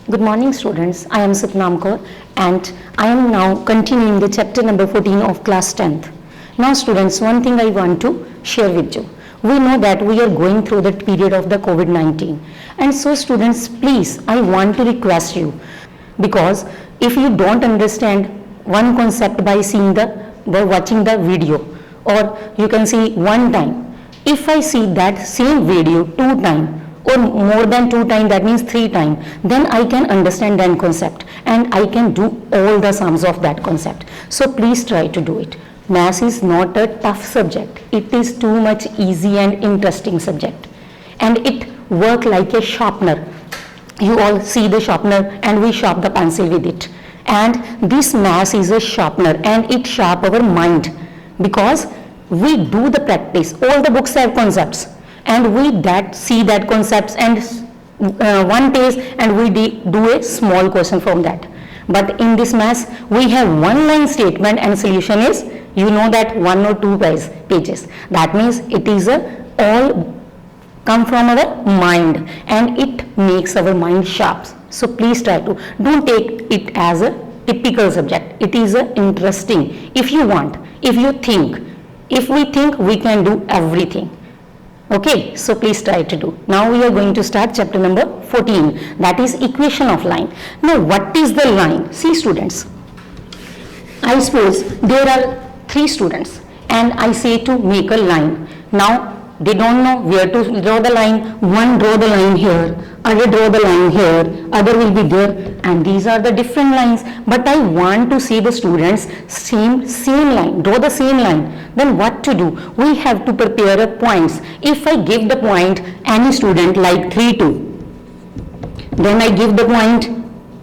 Good morning students, I am Satnam Kaur and I am now continuing the chapter number 14 of class 10th. Now students, one thing I want to share with you. We know that we are going through that period of the COVID-19 and so students, please, I want to request you, because if you don't understand one concept by seeing by watching the video, or you can see one time, if I see that same video 2 times or more than 2 times, that means 3 times, then I can understand that concept and I can do all the sums of that concept. So please try to do it. Maths is not a tough subject. It is too much easy and interesting subject. And it works like a sharpener. You all see the sharpener and we sharpen the pencil with it. And this maths is a sharpener and it sharpens our mind, because we do the practice. All the books have concepts and we see that concepts and one page and we do a small question from that. But in this maths we have one line statement and solution is, you know, that 1 or 2 pages. That means it is all come from our mind and it makes our mind sharp. So please try to, don't take it as a typical subject. It is interesting if you want, if you think. If we think, we can do everything. Okay, so please try to do. Now we are going to start chapter number 14, that is equation of line. Now what is the line? See students, I suppose there are 3 students and I say to make a line. Now they don't know where to draw the line. One draw the line here, other draw the line here, other will be there, and these are the different lines. But I want to see the students same line, draw the same line. Then what to do? We have to prepare a points. If I give the point any student like 3, 2, then I give the point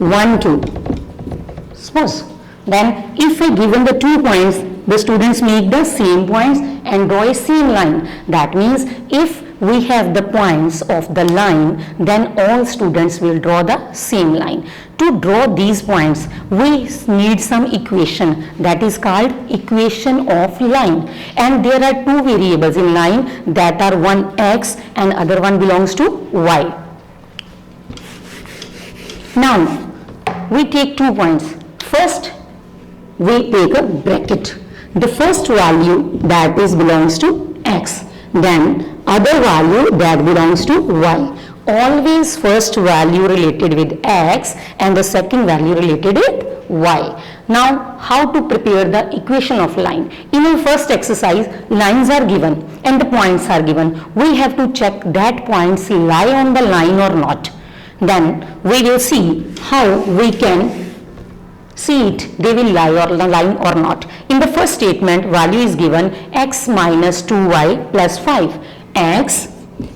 1, 2. Suppose. Then if I given the 2 points, the students make the same points and draw a same line. That means if we have the points of the line, then all students will draw the same line. To draw these points, we need some equation that is called equation of line. And there are 2 variables in line, that are one x and other one belongs to y. Now we take 2 points. First we take a bracket. The first value that is belongs to x, then other value that belongs to y. Always first value related with x and the second value related with y. Now how to prepare the equation of line? In our first exercise, lines are given and the points are given. We have to check that points lie on the line or not. Then we will see how we can see it, they will lie on the line or not. In the first statement, value is given x minus 2y plus 5. X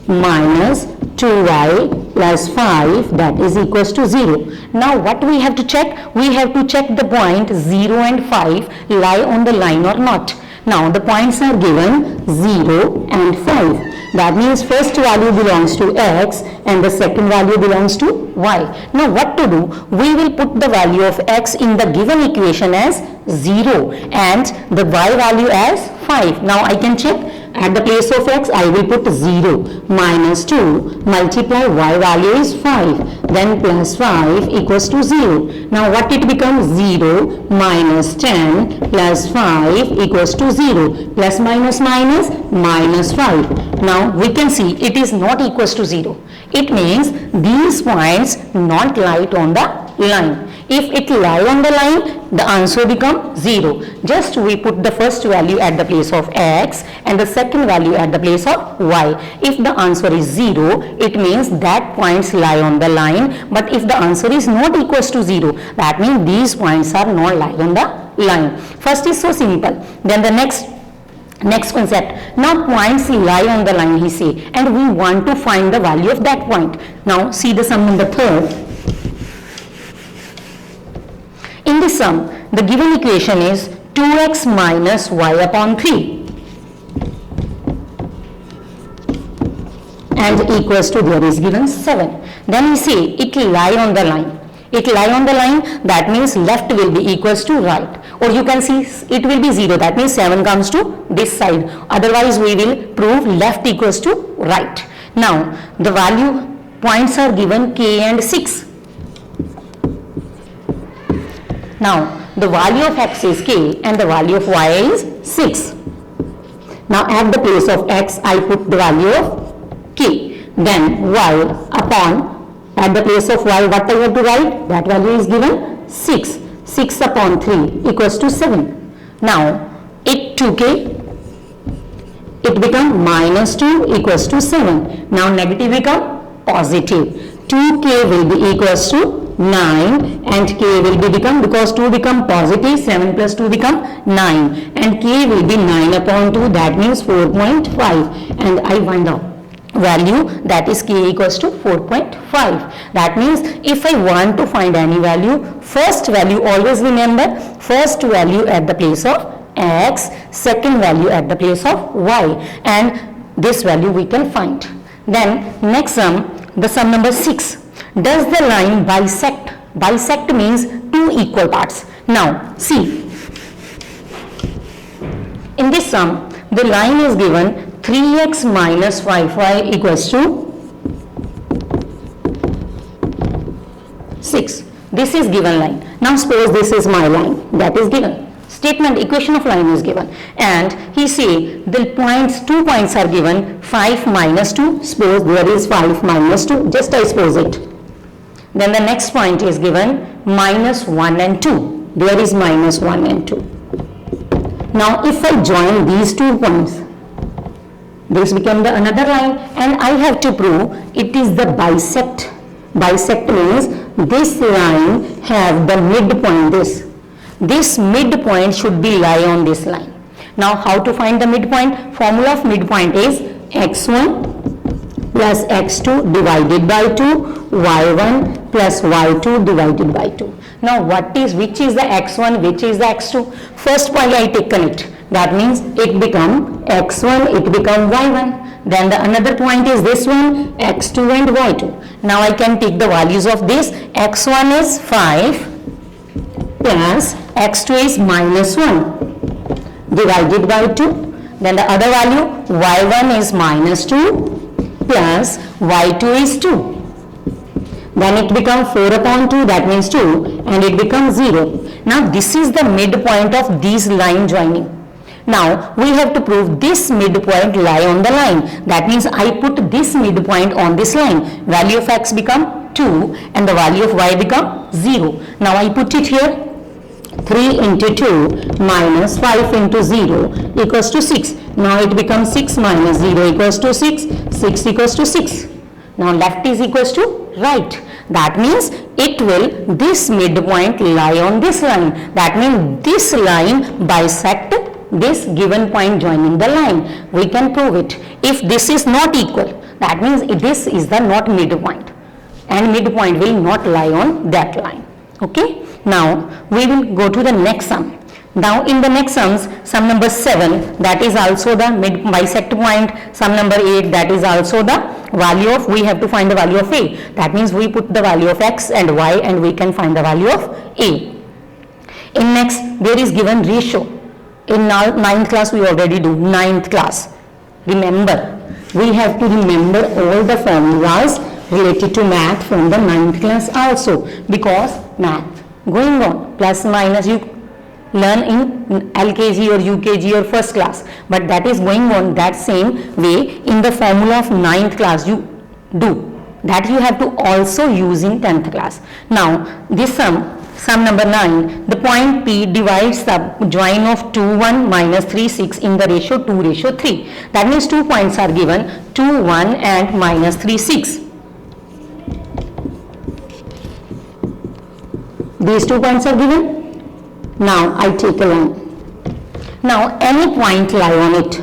minus 2y plus 5, that is equals to 0. Now what we have to check? We have to check the point 0 and 5 lie on the line or not. Now the points are given 0 and 5. That means first value belongs to x and the second value belongs to y. Now what to do? We will put the value of x in the given equation as 0 and the y value as 5. Now I can check. At the place of x, I will put 0 minus 2 multiply y value is 5, then plus 5 equals to 0. Now what it becomes? 0 minus 10 plus 5 equals to 0. Plus minus minus minus 5. Now we can see it is not equals to 0. It means these points not lie on the line. If it lie on the line, the answer becomes 0. Just we put the first value at the place of x and the second value at the place of y. If the answer is 0, it means that points lie on the line. But if the answer is not equals to 0, that means these points are not lie on the line. First is so simple. Then the next concept. Now points lie on the line, he say, and we want to find the value of that point. Now see the sum number 3rd. In the sum, the given equation is 2x minus y upon 3 and equals to, there is given 7. Then we say it lie on the line. It lie on the line, that means left will be equals to right, or you can see it will be 0, that means 7 comes to this side. Otherwise we will prove left equals to right. Now the value points are given k and 6. Now the value of x is k and the value of y is 6. Now at the place of x I put the value of k. Then y upon, at the place of y what I have to write? That value is given 6. 6 upon 3 equals to 7. Now it 2k, it become minus 2 equals to 7. Now negative become positive. 2k will be equals to 9 and k will be become, because 2 become positive, 7 plus 2 become 9 and k will be 9 upon 2, that means 4.5, and I find out value, that is k equals to 4.5. That means if I want to find any value, first value, always remember, first value at the place of x, second value at the place of y, and this value we can find. Then next sum, the sum number 6. Does the line bisect? Bisect means two equal parts. Now see, in this sum the line is given 3x minus 5y equals to 6. This is given line. Now suppose this is my line, that is given. Statement, equation of line is given, and he say the points, 2 points are given, 5 minus 2, suppose there is 5 minus 2, just I suppose it. Then the next point is given minus 1 and 2, there is minus 1 and 2. Now if I join these 2 points, this become the another line, and I have to prove it is the bisect. Bisect means this line have the midpoint, this midpoint should be lie on this line. Now how to find the midpoint? Formula of midpoint is x1 plus x2 divided by 2, y1 plus y2 divided by 2. Now which is the x1, which is the x2? First point I taken it, that means it become x1, it become y1. Then the another point is this one, x2 and y2. Now I can take the values of this. X1 is 5 plus x2 is minus 1 divided by 2. Then the other value, y1 is minus 2 plus y2 is 2. Then it becomes 4 upon 2, that means 2, and it becomes 0. Now this is the midpoint of these line joining. Now we have to prove this midpoint lie on the line. That means I put this midpoint on this line. Value of x become 2 and the value of y become 0. Now I put it here. 3 into 2 minus 5 into 0 equals to 6. Now it becomes 6 minus 0 equals to 6. 6 equals to 6. Now left is equals to right. That means it will, this midpoint lie on this line. That means this line bisect this given point joining the line. We can prove it. If this is not equal, that means this is the not midpoint, and midpoint will not lie on that line. Okay. Now we will go to the next sum. Now in the next sums, sum number 7, that is also the mid bisect point. Sum number 8, that is also the value of, we have to find the value of a. That means we put the value of x and y and we can find the value of a. In next, there is given ratio. In 9th class we already do, 9th class. Remember, we have to remember all the formulas related to math from the 9th class also, because math going on, plus minus you learn in LKG or UKG or first class, but that is going on that same way in the formula of 9th class you do. That you have to also use in 10th class. Now this sum number 9, the point P divides the join of 2, 1 minus 3, 6 in the ratio 2 ratio 3. That means 2 points are given, 2, 1 and minus 3, 6. These 2 points are given. Now I take a line. Now any point lie on it,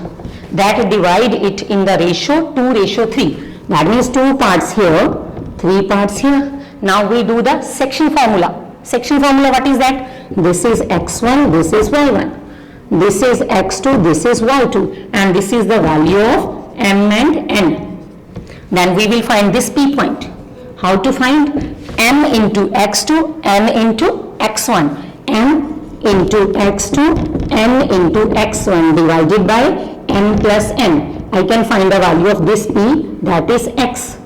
that divide it in the ratio 2 ratio 3. That means 2 parts here, 3 parts here. Now we do the section formula. Section formula, what is that? This is x1, this is y1. This is x2, this is y2. And this is the value of m and n. Then we will find this P point. How to find? M into x2, n into x1. M into x2, n into x1 divided by m plus n. I can find the value of this P, that is x.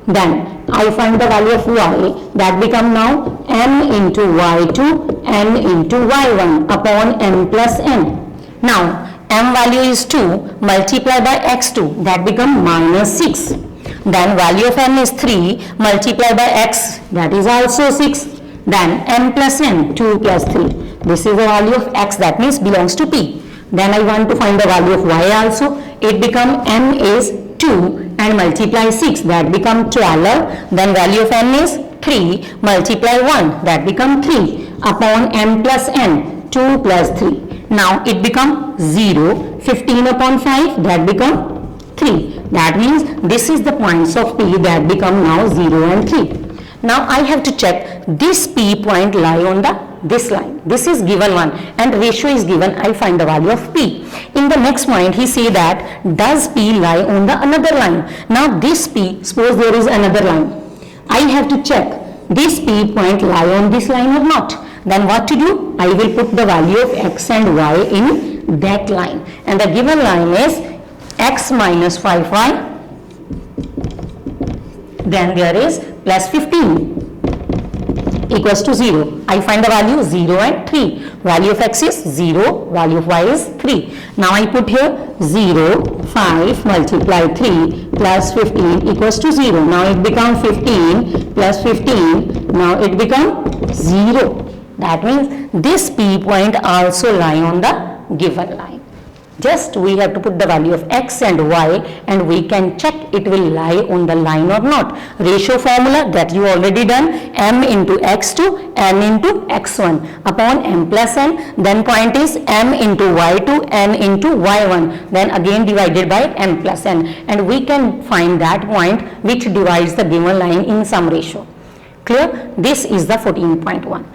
Then I find the value of y, that become now m into y2 n into y1 upon m plus n. Now m value is 2, multiply by x2, that become minus 6. Then value of n is 3, multiply by x, that is also 6. Then m plus n, 2 plus 3. This is the value of x, that means belongs to P. Then I want to find the value of y also. It become m is 2 and multiply 6, that become 12. Then value of n is 3, multiply 1, that become 3 upon m plus n, 2 plus 3. Now it become 0, 15 upon 5, that become 3. That means this is the points of P that become now 0 and 3. Now I have to check this P point lie on this line. This is given one and ratio is given. I find the value of P. In the next point he say that does P lie on the another line. Now this P, suppose there is another line. I have to check this P point lie on this line or not. Then what to do? I will put the value of x and y in that line. And the given line is x minus 5y. Then there is plus 15 equals to 0. I find the value 0 and 3. Value of x is 0, value of y is 3. Now I put here 0, 5 multiply 3 plus 15 equals to 0. Now it becomes 15 plus 15. Now it becomes 0. That means this P point also lie on the given line. Just we have to put the value of x and y and we can check it will lie on the line or not. Ratio formula that you already done, m into x2 n into x1 upon m plus n. Then point is m into y2 n into y1. Then again divided by m plus n. And we can find that point which divides the given line in some ratio. Clear? This is the 14.1.